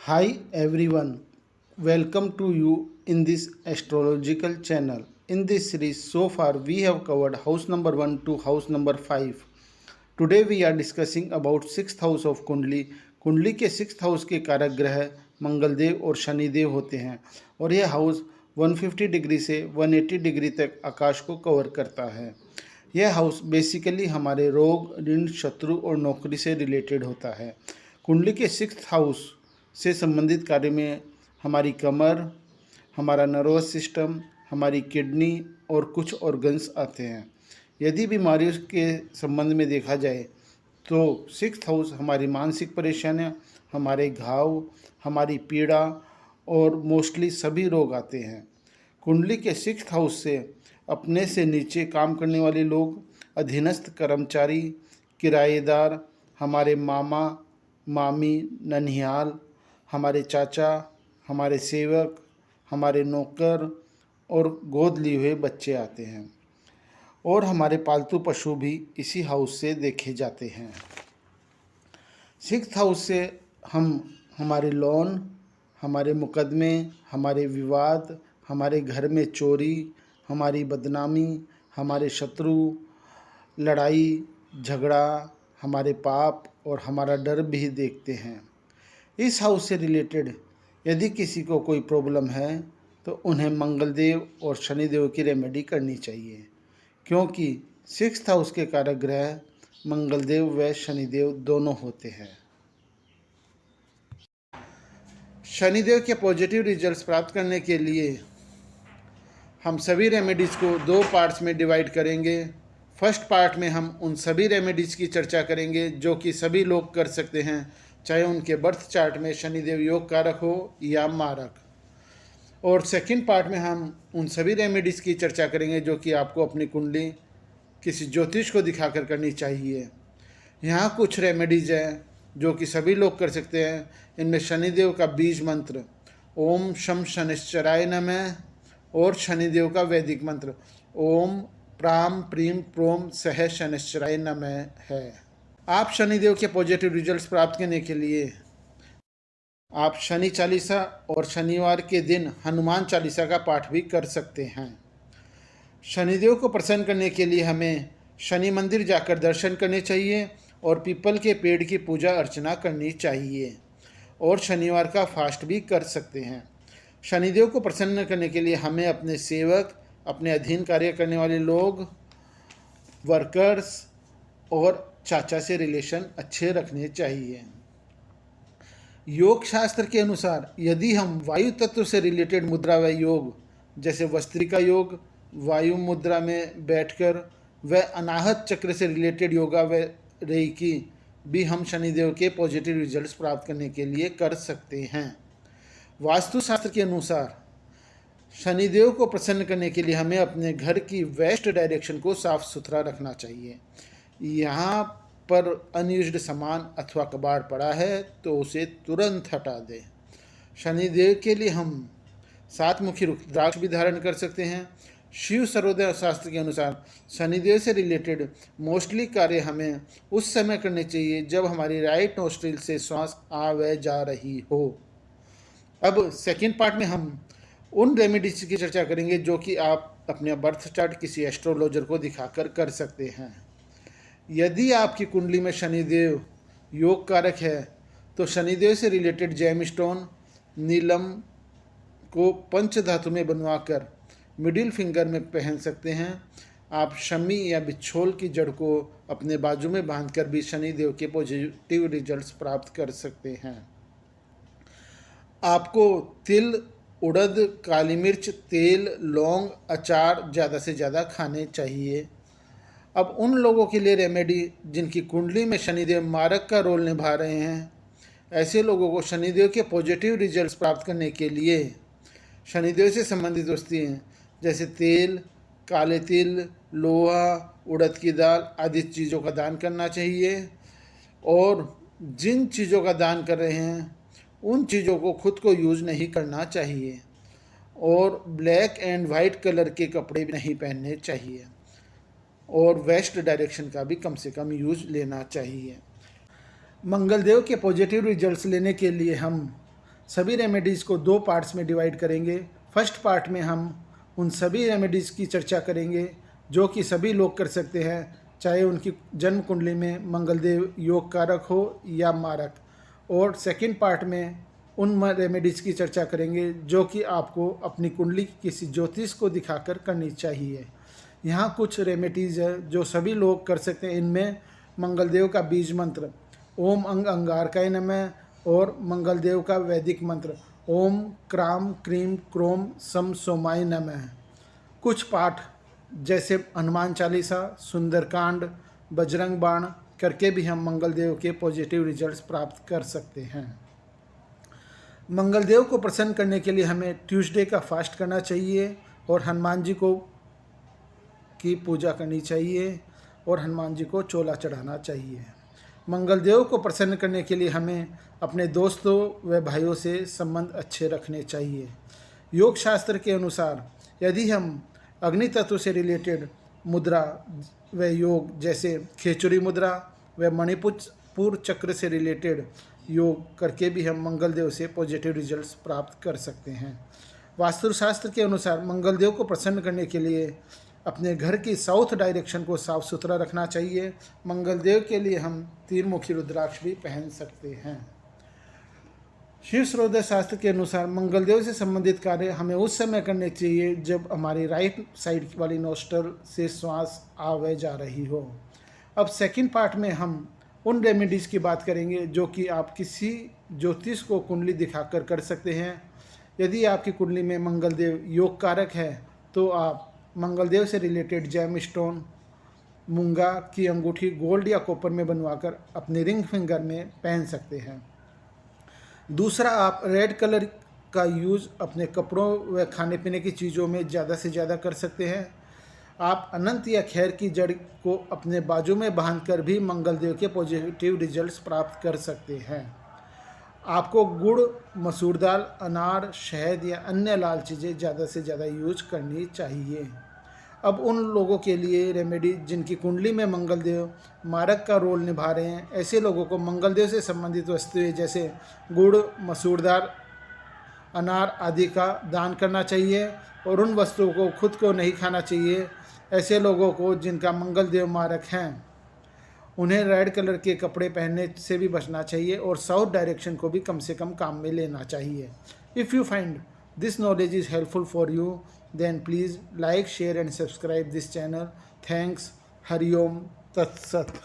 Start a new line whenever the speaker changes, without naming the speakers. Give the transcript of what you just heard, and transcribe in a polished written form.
Hi everyone, welcome to you in this astrological channel. In this series, so far we have covered house number 1 to house number 5. Today we are discussing about 6th house of कुंडली. कुंडली के 6th house के कारक ग्रह मंगलदेव और शनिदेव होते हैं और यह हाउस 150 डिग्री से 180 डिग्री तक आकाश को कवर करता है. यह हाउस बेसिकली हमारे रोग, ऋण, शत्रु और नौकरी से रिलेटेड होता है. कुंडली के 6th हाउस से संबंधित कार्य में हमारी कमर, हमारा नर्वस सिस्टम, हमारी किडनी और कुछ ऑर्गन्स आते हैं. यदि बीमारियों के संबंध में देखा जाए तो 6th हाउस हमारी मानसिक परेशानियां, हमारे घाव, हमारी पीड़ा और मोस्टली सभी रोग आते हैं. कुंडली के 6th हाउस से अपने से नीचे काम करने वाले लोग, अधीनस्थ कर्मचारी, किराएदार, हमारे मामा, मामी, ननिहाल, हमारे चाचा, हमारे सेवक, हमारे नौकर और गोद लिए हुए बच्चे आते हैं और हमारे पालतू पशु भी इसी हाउस से देखे जाते हैं. 6th हाउस से हम हमारे लोन, हमारे मुकदमे, हमारे विवाद, हमारे घर में चोरी, हमारी बदनामी, हमारे शत्रु, लड़ाई झगड़ा, हमारे पाप और हमारा डर भी देखते हैं. इस हाउस से रिलेटेड यदि किसी को कोई प्रॉब्लम है तो उन्हें मंगलदेव और शनिदेव की रेमेडी करनी चाहिए, क्योंकि 6th हाउस के कारक ग्रह मंगलदेव व शनिदेव दोनों होते हैं. शनिदेव के पॉजिटिव रिजल्ट्स प्राप्त करने के लिए हम सभी रेमेडीज़ को 2 पार्ट्स में डिवाइड करेंगे. फर्स्ट पार्ट में हम उन सभी रेमेडीज़ की चर्चा करेंगे जो कि सभी लोग कर सकते हैं, चाहे उनके बर्थ चार्ट में शनिदेव योग कारक हो या मारक. और सेकंड पार्ट में हम उन सभी रेमेडीज़ की चर्चा करेंगे जो कि आपको अपनी कुंडली किसी ज्योतिष को दिखाकर करनी चाहिए. यहाँ कुछ रेमेडीज़ हैं जो कि सभी लोग कर सकते हैं. इनमें शनिदेव का बीज मंत्र ओम शम शनिश्चराय नमः और शनिदेव का वैदिक मंत्र ओम प्राम प्रीम प्रोम सह शनिश्चराय नमः है. आप शनिदेव के पॉजिटिव रिजल्ट्स प्राप्त करने के लिए आप शनि चालीसा और शनिवार के दिन हनुमान चालीसा का पाठ भी कर सकते हैं. शनिदेव को प्रसन्न करने के लिए हमें शनि मंदिर जाकर दर्शन करने चाहिए और पीपल के पेड़ की पूजा अर्चना करनी चाहिए और शनिवार का फास्ट भी कर सकते हैं. शनिदेव को प्रसन्न करने के लिए हमें अपने सेवक, अपने अधीन कार्य करने वाले लोग, वर्कर्स और चाचा से रिलेशन अच्छे रखने चाहिए. योग शास्त्र के अनुसार यदि हम वायु तत्व से रिलेटेड मुद्रा व योग जैसे वस्त्रिका योग, वायु मुद्रा में बैठकर व अनाहत चक्र से रिलेटेड योगा व रेकी भी हम शनिदेव के पॉजिटिव रिजल्ट्स प्राप्त करने के लिए कर सकते हैं. वास्तुशास्त्र के अनुसार शनिदेव को प्रसन्न करने के लिए हमें अपने घर की वेस्ट डायरेक्शन को साफ सुथरा रखना चाहिए. यहाँ पर अनयूज्ड सामान अथवा कबाड़ पड़ा है तो उसे तुरंत हटा दें. शनिदेव के लिए हम 7 मुखी रुद्राक्ष भी धारण कर सकते हैं. शिव सर्वोदय शास्त्र के अनुसार शनिदेव से रिलेटेड मोस्टली कार्य हमें उस समय करने चाहिए जब हमारी राइट नोस्ट्रिल से श्वास आ व जा रही हो. अब सेकेंड पार्ट में हम उन रेमेडीज की चर्चा करेंगे जो कि आप अपने बर्थ चार्ट किसी एस्ट्रोलॉजर को दिखाकर कर सकते हैं. यदि आपकी कुंडली में शनिदेव योग कारक है तो शनिदेव से रिलेटेड जेम स्टोन नीलम को पंच धातु में बनवाकर मिडिल फिंगर में पहन सकते हैं. आप शमी या बिच्छोल की जड़ को अपने बाजू में बांधकर भी शनिदेव के पॉजिटिव रिजल्ट्स प्राप्त कर सकते हैं. आपको तिल, उड़द, काली मिर्च, तेल, लौंग, अचार ज़्यादा से ज़्यादा खाने चाहिए. अब उन लोगों के लिए रेमेडी जिनकी कुंडली में शनिदेव मारक का रोल निभा रहे हैं, ऐसे लोगों को शनिदेव के पॉजिटिव रिजल्ट्स प्राप्त करने के लिए शनिदेव से संबंधित वस्तुएं जैसे तेल, काले तिल, लोहा, उड़द की दाल आदि चीज़ों का दान करना चाहिए. और जिन चीज़ों का दान कर रहे हैं उन चीज़ों को खुद को यूज़ नहीं करना चाहिए और ब्लैक एंड वाइट कलर के कपड़े भी नहीं पहनने चाहिए और वेस्ट डायरेक्शन का भी कम से कम यूज़ लेना चाहिए. मंगलदेव के पॉजिटिव रिजल्ट्स लेने के लिए हम सभी रेमेडीज़ को 2 पार्ट्स में डिवाइड करेंगे। फर्स्ट पार्ट में हम उन सभी रेमेडीज़ की चर्चा करेंगे जो कि सभी लोग कर सकते हैं, चाहे उनकी जन्म कुंडली में मंगलदेव योग कारक हो या मारक। और सेकंड पार्ट में उन रेमेडीज़ की चर्चा करेंगे जो कि आपको अपनी कुंडली किसी ज्योतिष को दिखाकर करनी चाहिए। यहाँ कुछ रेमेडीज़ है जो सभी लोग कर सकते हैं। इनमें मंगलदेव का बीज मंत्र ओम अंग अंगारकाय नमः और मंगलदेव का वैदिक मंत्र ओम क्राम क्रीम क्रोम सम सोमाय नमः। कुछ पाठ जैसे हनुमान चालीसा, सुंदरकांड, बजरंग बाण करके भी हम मंगलदेव के पॉजिटिव रिजल्ट्स प्राप्त कर सकते हैं। मंगलदेव को प्रसन्न करने के लिए हमें ट्यूसडे का फास्ट करना चाहिए और हनुमान जी को की पूजा करनी चाहिए और हनुमान जी को चोला चढ़ाना चाहिए। मंगलदेव को प्रसन्न करने के लिए हमें अपने दोस्तों व भाइयों से संबंध अच्छे रखने चाहिए। योग शास्त्र के अनुसार यदि हम अग्नि तत्व से रिलेटेड मुद्रा व योग जैसे खेचुरी मुद्रा व मणिपुर चक्र से रिलेटेड योग करके भी हम मंगलदेव से पॉजिटिव रिजल्ट्स प्राप्त कर सकते हैं। वास्तुशास्त्र के अनुसार मंगलदेव को प्रसन्न करने के लिए अपने घर की साउथ डायरेक्शन को साफ सुथरा रखना चाहिए। मंगलदेव के लिए हम 3 मुखी रुद्राक्ष भी पहन सकते हैं। शिव श्रोदय शास्त्र के अनुसार मंगलदेव से संबंधित कार्य हमें उस समय करने चाहिए जब हमारी राइट साइड वाली नोस्ट्रल से श्वास आ व जा रही हो। अब सेकंड पार्ट में हम उन रेमेडीज़ की बात करेंगे जो कि आप किसी ज्योतिष को कुंडली दिखाकर कर सकते हैं। यदि आपकी कुंडली में मंगलदेव योग कारक है तो आप मंगलदेव से रिलेटेड जेम स्टोन, मूंगा की अंगूठी गोल्ड या कॉपर में बनवाकर अपने रिंग फिंगर में पहन सकते हैं। दूसरा, आप रेड कलर का यूज़ अपने कपड़ों व खाने पीने की चीज़ों में ज़्यादा से ज़्यादा कर सकते हैं। आप अनंत या खैर की जड़ को अपने बाजू में बांधकर भी मंगलदेव के पॉजिटिव रिजल्ट्स प्राप्त कर सकते हैं। आपको गुड़, मसूर दाल, अनार, शहद या अन्य लाल चीज़ें ज़्यादा से ज़्यादा यूज करनी चाहिए। अब उन लोगों के लिए रेमेडी जिनकी कुंडली में मंगलदेव मारक का रोल निभा रहे हैं, ऐसे लोगों को मंगलदेव से संबंधित वस्तुएं जैसे गुड़, मसूर दाल, अनार आदि का दान करना चाहिए और उन वस्तुओं को खुद को नहीं खाना चाहिए। ऐसे लोगों को जिनका मंगलदेव मारक हैं उन्हें रेड कलर के कपड़े पहनने से भी बचना चाहिए और साउथ डायरेक्शन को भी कम से कम काम में लेना चाहिए। If you find this knowledge is helpful for you, then please like, share and subscribe this channel. Thanks. Hari Om Tat Sat.